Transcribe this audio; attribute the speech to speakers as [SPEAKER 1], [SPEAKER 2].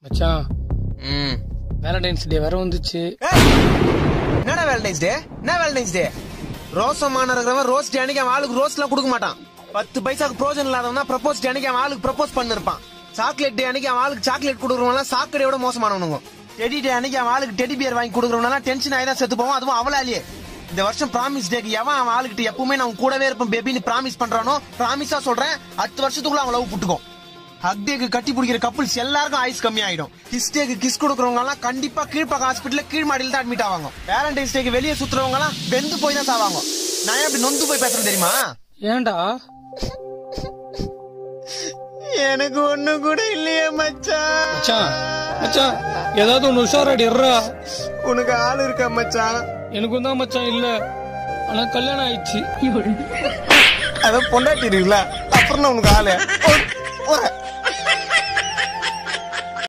[SPEAKER 1] மச்சான் வேலண்டைன்ஸ் டே வேற வந்துச்சு.
[SPEAKER 2] என்னடா வேலண்டைன்ஸ் டே? என்ன வேலண்டைன்ஸ் டே? ரோசமான இருக்கிறவன் ரோஸ் டே அன்னைக்கு அவன் ஆளுக்கு ரோஸ் எல்லாம் கொடுக்க மாட்டான். 10 பைசாக்கு ப்ரோஜன் இல்லாதவன் ப்ரப்போஸ் டே அன்னைக்கு அவன் ஆளுக்கு ப்ரப்போஸ் பண்ணிருப்பான். சாக்லேட் டே அன்னைக்கு அவன் ஆளுக்கு சாக்லேட் கொடுக்குறவங்க சாக்கடையோட மோசமானவனுங்க. டெடி டே அன்னைக்கு அவன் ஆளுக்கு டெடி பியர் வாங்கி கொடுக்குறவங்க டென்ஷன் ஆயிதான் செத்து போவோம். அதுவும் அவளாலேயே. இந்த வருஷம் ப்ராமிஸ் டேக்கு எவன் அவன் ஆளுகிட்ட எப்பவுமே நான் கூடவே இருப்பேன் பேபின்னு ப்ராமிஸ் பண்றானோ, ப்ராமிஸா சொல்றேன், அடுத்த வருஷத்துக்குள்ள அவன் லவ் புட்டுக்கும். ஹக் டேக்கு கட்டி பிடிக்கிற கப்புள்ஸ் எல்லாருக்கும் ஆயுஸ் கம்மி ஆயிடும். கிஸ் டேக்கு கிஸ் கொடுக்கறவங்க எல்லாம் கண்டிப்பா கீழ்பாக்கம் ஹாஸ்பிட்டல்ல கீழ் மாடியில தான் அட்மிட் ஆவாங்க. வேலண்டைன்ஸ் டேக்கு வெளியே சுத்துறவங்க எல்லாம் வெந்து போய் தான் சாவாங்க. நான் எப்படி நொந்து போய் பேசுறேன் தெரியுமா?
[SPEAKER 1] ஏன்டா?
[SPEAKER 2] எனக்கு ஒண்ணு கூட இல்லையே மச்சான்.
[SPEAKER 1] மச்சான் மச்சான் ஏதாவது ஒண்ணு உஷாராடி இருறா.
[SPEAKER 2] உனக்கு ஆள் இருக்கா மச்சான்?
[SPEAKER 1] எனக்கும் தான் மச்சான் இல்ல, ஆனா கல்யாணம் ஆயிடுச்சு.
[SPEAKER 2] அதான் பொண்டாட்டி இருக்குல்ல, அப்புறம் உனக்கு ஆளு